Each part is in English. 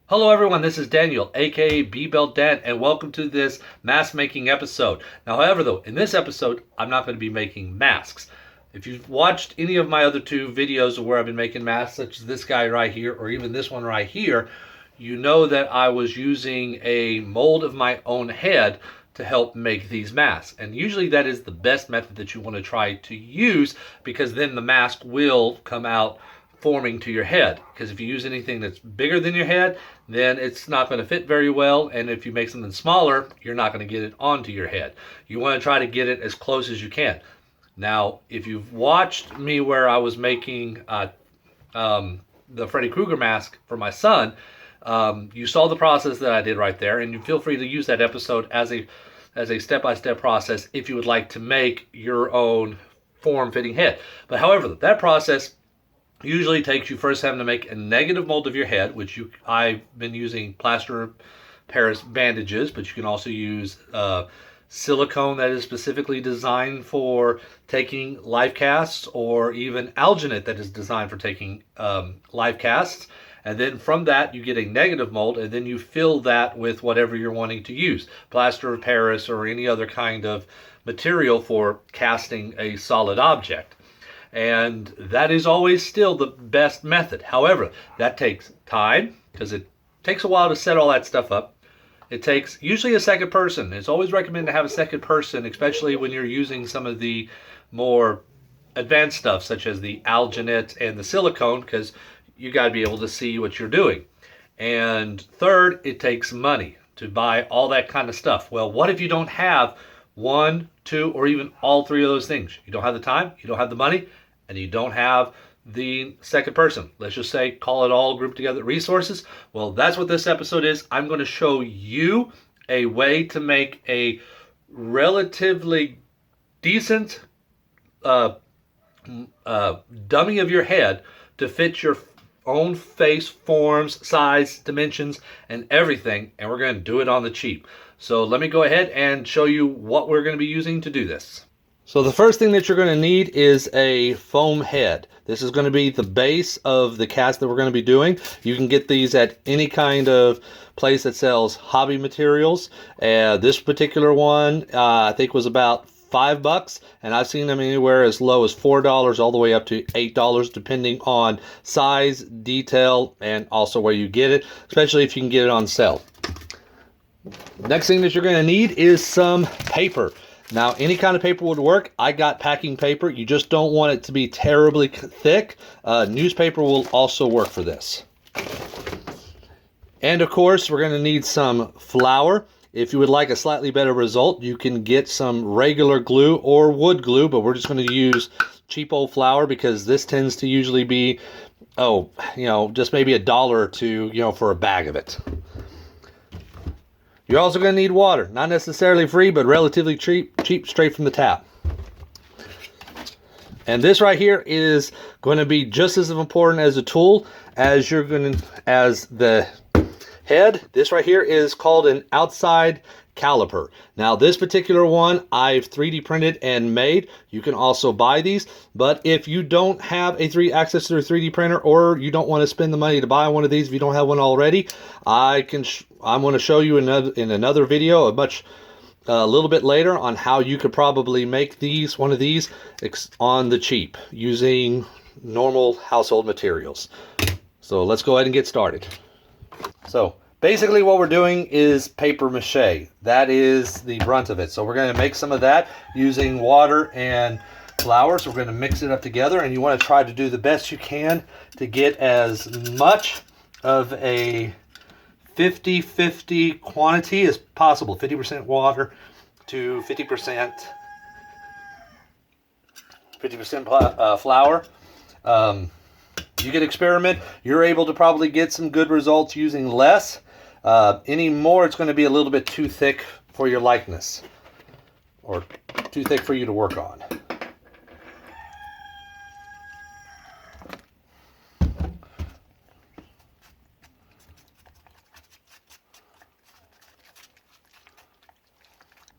Hello everyone, this is Daniel, aka B-Belt Dan, and welcome to this mask making episode. Now, however though, in this episode, I'm not going to be making masks. If you've watched any of my other two videos where I've been making masks, such as this guy right here, or even this one right here, you know that I was using a mold of my own head to help make these masks. And usually that is the best method that you want to try to use, because then the mask will come out forming to your head. Because if you use anything that's bigger than your head, then it's not going to fit very well, and if you make something smaller, you're not going to get it onto your head. You want to try to get it as close as you can. Now, if you've watched me where I was making the Freddy Krueger mask for my son, you saw the process that I did right there, and you feel free to use that episode as a step-by-step process if you would like to make your own form-fitting head. But however, that process usually takes you first having to make a negative mold of your head, which I've been using plaster of Paris bandages, but you can also use silicone that is specifically designed for taking life casts, or even alginate that is designed for taking life casts. And then from that, you get a negative mold, and then you fill that with whatever you're wanting to use, plaster of Paris or any other kind of material for casting a solid object. And that is always still the best method. However, that takes time, because it takes a while to set all that stuff up. It takes usually a second person. It's always recommended to have a second person, especially when you're using some of the more advanced stuff, such as the alginate and the silicone, because you got to be able to see what you're doing. And third, it takes money to buy all that kind of stuff. Well, what if you don't have one, two, or even all three of those things? You don't have the time, you don't have the money, and you don't have the second person. Let's just say, call it all grouped together resources. Well, that's what this episode is. I'm going to show you a way to make a relatively decent dummy of your head to fit your own face, forms, size, dimensions, and everything. And we're going to do it on the cheap. So let me go ahead and show you what we're going to be using to do this. So the first thing that you're going to need is a foam head. This is going to be the base of the cast that we're going to be doing. You can get these at any kind of place that sells hobby materials. This particular one I think was about $5, and I've seen them anywhere as low as $4 all the way up to $8, depending on size, detail, and also where you get it, especially if you can get it on sale. Next thing that you're going to need is some paper. Now, any kind of paper would work. I got packing paper. You just don't want it to be terribly thick. Newspaper will also work for this. And of course, we're going to need some flour. If you would like a slightly better result, you can get some regular glue or wood glue, but we're just going to use cheap old flour, because this tends to usually be, just maybe $1 or $2, for a bag of it. You're also going to need water. Not necessarily free, but relatively cheap, straight from the tap. And this right here is going to be just as important as a tool as the head. This right here is called an outside caliper. Now, this particular one I've 3D printed and made. You can also buy these, but if you don't have access to a 3D printer, or you don't want to spend the money to buy one of these if you don't have one already, I'm going to show you in another video a little bit later on how you could probably make one of these on the cheap using normal household materials. So let's go ahead and get started. So basically what we're doing is paper mache. That is the brunt of it. So we're going to make some of that using water and flour. So we're going to mix it up together, and you want to try to do the best you can to get as much of a 50-50 quantity as possible. 50% water to 50% flour. You can experiment. You're able to probably get some good results using less. Any more, it's going to be a little bit too thick for your likeness, or too thick for you to work on.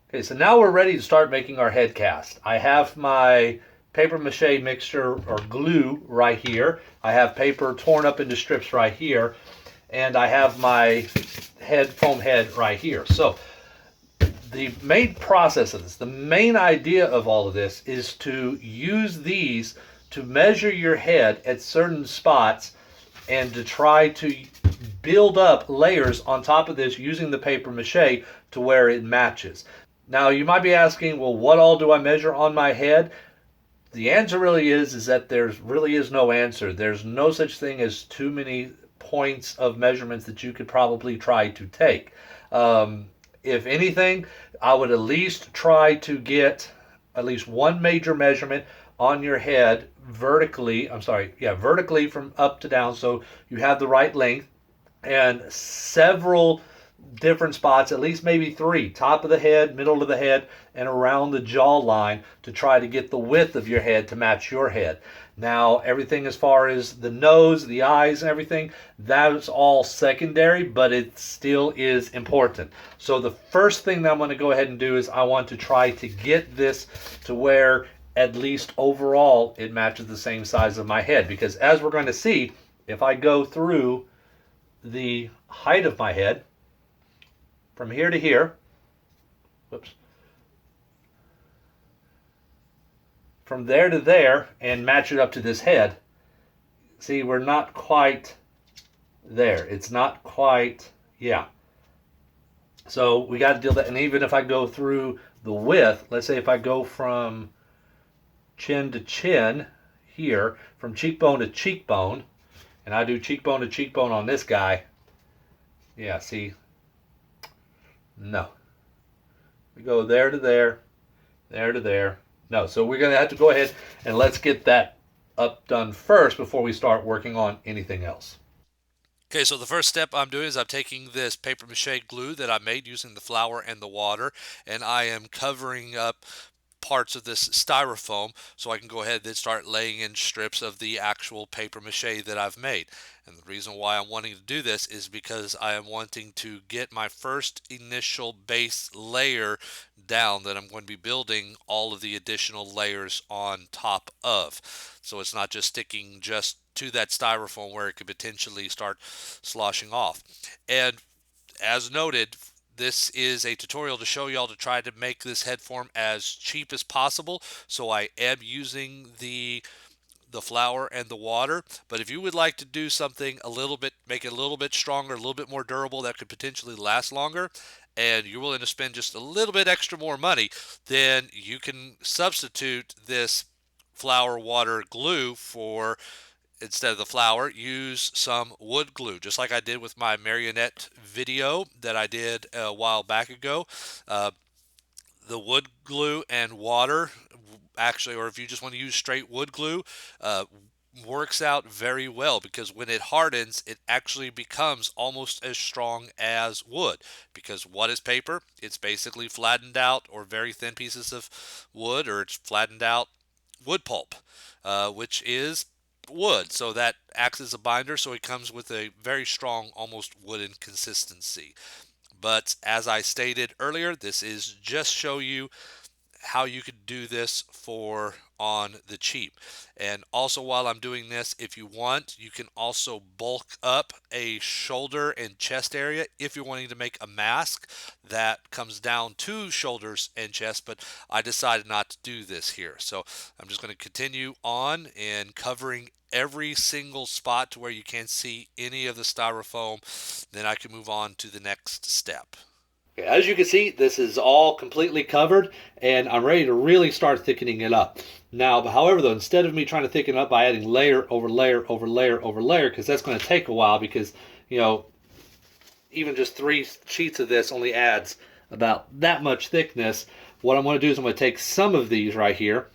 Okay, so now we're ready to start making our head cast. I have my paper mache mixture or glue right here. I have paper torn up into strips right here. and I have my foam head right here. So the main process of this, the main idea of all of this is to use these to measure your head at certain spots and to try to build up layers on top of this using the paper mache to where it matches. Now you might be asking, well, what all do I measure on my head? The answer really is that there really is no answer. There's no such thing as too many points of measurements that you could probably try to take. If anything, I would at least try to get at least one major measurement on your head vertically from up to down, so you have the right length, and several different spots, at least maybe three: top of the head, middle of the head, and around the jawline, to try to get the width of your head to match your head. Now, everything as far as the nose, the eyes, and everything, that's all secondary, but it still is important. So the first thing that I'm going to go ahead and do is I want to try to get this to where at least overall it matches the same size of my head, because as we're going to see, if I go through the height of my head from here to here, from there to there, and match it up to this head, see, we're not quite there. It's not quite, yeah. So we got to deal with that. And even if I go through the width, let's say if I go from chin to chin here, from cheekbone to cheekbone, and I do cheekbone to cheekbone on this guy, yeah, see, no. We go there to there, there to there. No, so we're going to have to go ahead and let's get that up done first before we start working on anything else. Okay, so the first step I'm doing is I'm taking this paper mache glue that I made using the flour and the water, and I am covering up parts of this styrofoam so I can go ahead and start laying in strips of the actual paper mache that I've made. And the reason why I'm wanting to do this is because I am wanting to get my first initial base layer down that I'm going to be building all of the additional layers on top of. So it's not just sticking just to that styrofoam where it could potentially start sloshing off. And as noted, this is a tutorial to show y'all to try to make this head form as cheap as possible. So I am using the flour and the water, but if you would like to do something a little bit, make it a little bit stronger, a little bit more durable, that could potentially last longer, and you're willing to spend just a little bit extra more money, then you can substitute this flour water glue for, instead of the flour, use some wood glue, just like I did with my marionette video that I did a while back ago. Uh, the wood glue and water, actually, or if you just want to use straight wood glue, uh, works out very well, because when it hardens, it actually becomes almost as strong as wood. Because what is paper? It's basically flattened out or very thin pieces of wood, or it's flattened out wood pulp, which is wood. So that acts as a binder, so it comes with a very strong, almost wooden consistency. But as I stated earlier, this is just show you how you could do this for on the cheap. And also, while I'm doing this, if you want, you can also bulk up a shoulder and chest area if you're wanting to make a mask that comes down to shoulders and chest, but I decided not to do this here. So I'm just going to continue on and covering every single spot to where you can't see any of the styrofoam. Then I can move on to the next step. Okay, as you can see, this is all completely covered, and I'm ready to really start thickening it up. Now, however, though, instead of me trying to thicken it up by adding layer over layer over layer over layer, because that's going to take a while, because, you know, even just 3 sheets of this only adds about that much thickness, what I'm going to do is I'm going to take some of these right here,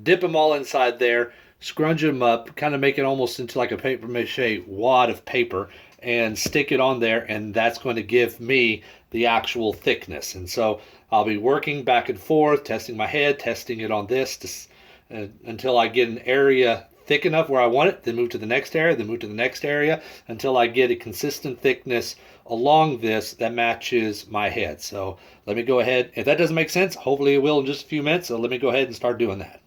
dip them all inside there, scrunch them up, kind of make it almost into like a paper mache wad of paper, and stick it on there, and that's going to give me the actual thickness. And so I'll be working back and forth, testing my head, testing it on this until I get an area thick enough where I want it, then move to the next area, then move to the next area, until I get a consistent thickness along this that matches my head. So let me go ahead. If that doesn't make sense, hopefully it will in just a few minutes, so let me go ahead and start doing that.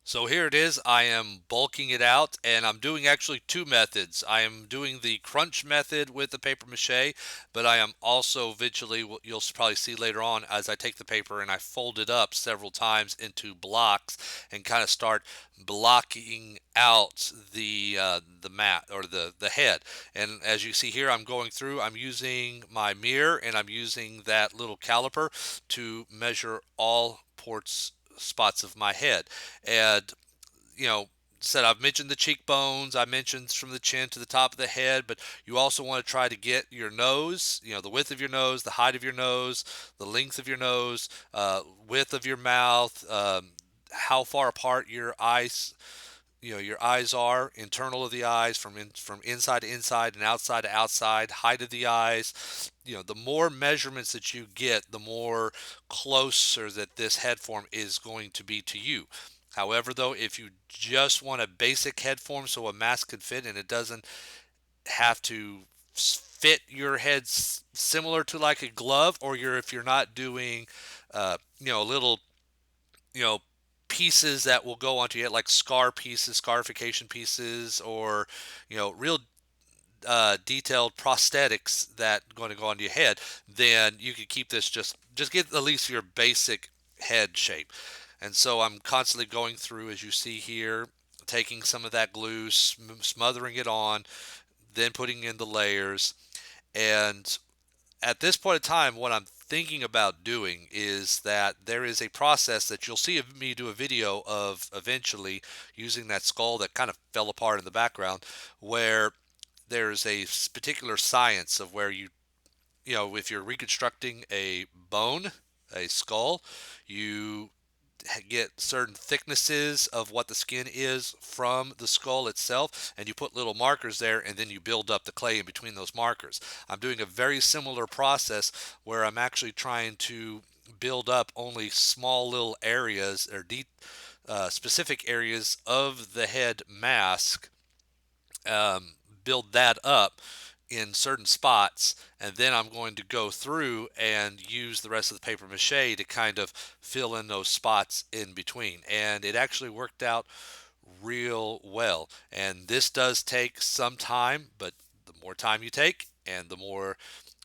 So here it is. I am bulking it out, and I'm doing actually two methods. I am doing the crunch method with the paper mache, but I am also visually, what you'll probably see later on, as I take the paper and I fold it up several times into blocks and kind of start blocking out the mat, or the head. And as you see here, I'm going through. I'm using my mirror and I'm using that little caliper to measure all ports spots of my head. And you know, said I've mentioned the cheekbones, I mentioned from the chin to the top of the head, but you also want to try to get your nose, the width of your nose, the height of your nose, the length of your nose, width of your mouth, how far apart your eyes are, internal of the eyes, from inside to inside and outside to outside, height of the eyes. The more measurements that you get, the more closer that this head form is going to be to you. However, though, if you just want a basic head form so a mask can fit and it doesn't have to fit your head similar to like a glove, or if you're not doing little you know pieces that will go onto your head, like scar pieces, scarification pieces, or real detailed prosthetics that going to go onto your head, then you can keep this, just get at least your basic head shape. And so I'm constantly going through, as you see here, taking some of that glue, smothering it on, then putting in the layers. And at this point in time, what I'm thinking about doing is that there is a process that you'll see me do a video of eventually, using that skull that kind of fell apart in the background, where there's a particular science of where if you're reconstructing a bone, a skull, you get certain thicknesses of what the skin is from the skull itself, and you put little markers there, and then you build up the clay in between those markers. I'm doing a very similar process where I'm actually trying to build up only small little areas, or specific areas of the head mask, um, build that up in certain spots, and then I'm going to go through and use the rest of the paper mache to kind of fill in those spots in between. And it actually worked out real well. And this does take some time, but the more time you take and the more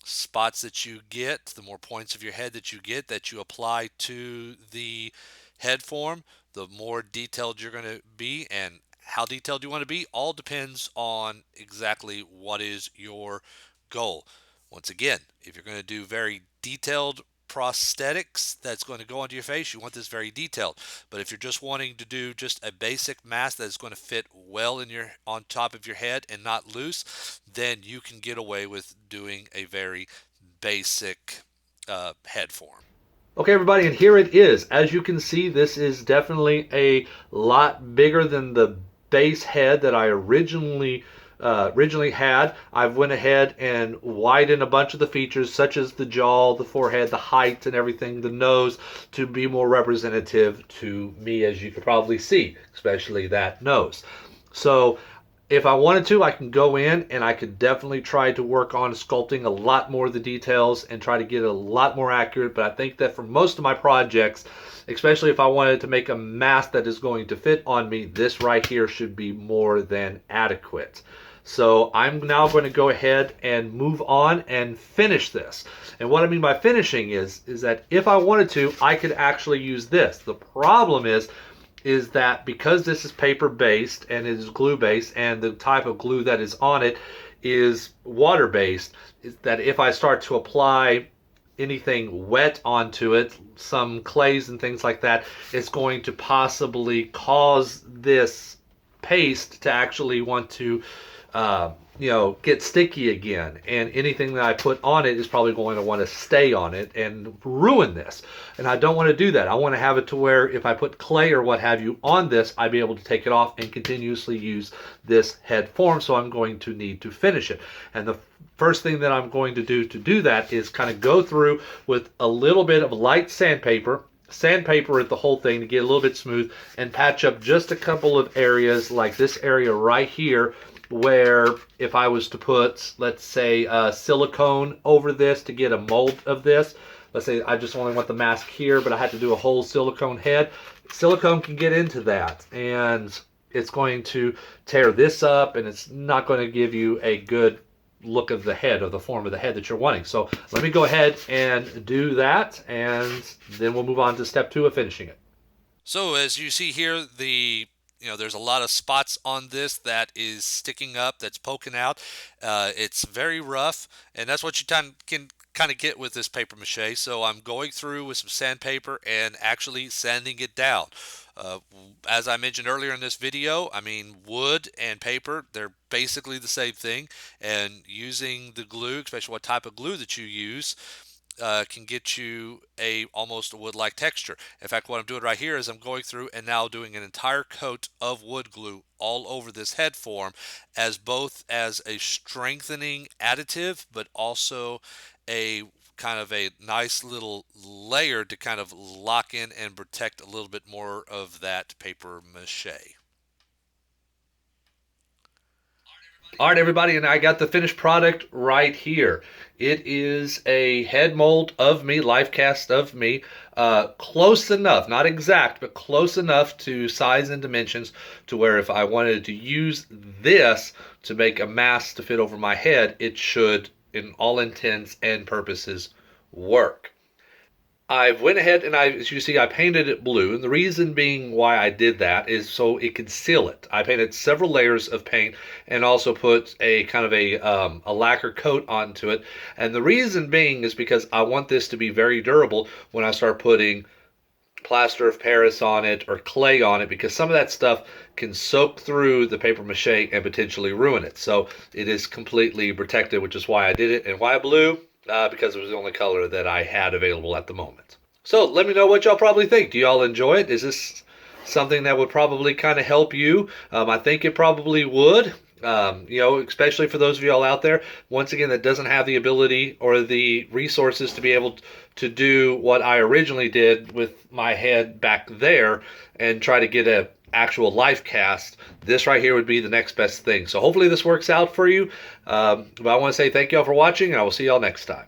spots that you get, the more points of your head that you get, that you apply to the head form, the more detailed you're going to be. And how detailed you want to be all depends on exactly what is your goal. Once again, if you're going to do very detailed prosthetics that's going to go onto your face, you want this very detailed. But if you're just wanting to do just a basic mask that is going to fit well on top of your head and not loose, then you can get away with doing a very basic head form. Okay, everybody, and here it is. As you can see, this is definitely a lot bigger than the base head that I originally had. I've went ahead and widened a bunch of the features, such as the jaw, the forehead, the height, and everything, the nose, to be more representative to me, as you could probably see, especially that nose. So if I wanted to, I can go in and I could definitely try to work on sculpting a lot more of the details and try to get it a lot more accurate. But I think that for most of my projects, especially if I wanted to make a mask that is going to fit on me, this right here should be more than adequate. So I'm now going to go ahead and move on and finish this. And what I mean by finishing is that if I wanted to, I could actually use this. The problem is that because this is paper based and it is glue based, and the type of glue that is on it is water based, is that if I start to apply anything wet onto it, some clays and things like that, it's going to possibly cause this paste to actually want to get sticky again, and anything that I put on it is probably going to want to stay on it and ruin this. And I don't want to do that. I want to have it to where if I put clay or what have you on this, I'd be able to take it off and continuously use this head form. So I'm going to need to finish it. And the first thing that I'm going to do that is kind of go through with a little bit of light sandpaper at the whole thing to get a little bit smooth, and patch up just a couple of areas, like this area right here, where if I was to put, let's say, silicone over this to get a mold of this, let's say I just only want the mask here, but I had to do a whole silicone head. Silicone can get into that, and it's going to tear this up, and it's not going to give you a good look of the head, of the form of the head that you're wanting. So let me go ahead and do that, and then we'll move on to step 2 of finishing it. So as you see here, there's a lot of spots on this that is sticking up, that's poking out. It's very rough, and that's what you can kind of get with this paper mache. So I'm going through with some sandpaper and actually sanding it down. Uh, as I mentioned earlier in this video, I mean, wood and paper, they're basically the same thing, and using the glue, especially what type of glue that you use, can get you a almost wood-like texture. In fact, what I'm doing right here is I'm going through and now doing an entire coat of wood glue all over this head form, as both as a strengthening additive, but also a kind of a nice little layer to kind of lock in and protect a little bit more of that paper mache. All right, everybody, and I got the finished product right here. It is a head mold of me, life cast of me, close enough, not exact, but close enough to size and dimensions to where if I wanted to use this to make a mask to fit over my head, it should, in all intents and purposes, work. I went ahead and as you see, I painted it blue. And the reason being why I did that is so it could seal it. I painted several layers of paint and also put a kind of a lacquer coat onto it. And the reason being is because I want this to be very durable when I start putting plaster of Paris on it or clay on it, because some of that stuff can soak through the paper mache and potentially ruin it. So it is completely protected, which is why I did it. And why blue? Because it was the only color that I had available at the moment. So let me know what y'all probably think. Do y'all enjoy it? Is this something that would probably kind of help you? I think it probably would. Especially for those of y'all out there, once again, that doesn't have the ability or the resources to be able to do what I originally did with my head back there and try to get a actual life cast. This right here would be the next best thing. So hopefully this works out for you. But I want to say thank y'all for watching, and I will see y'all next time.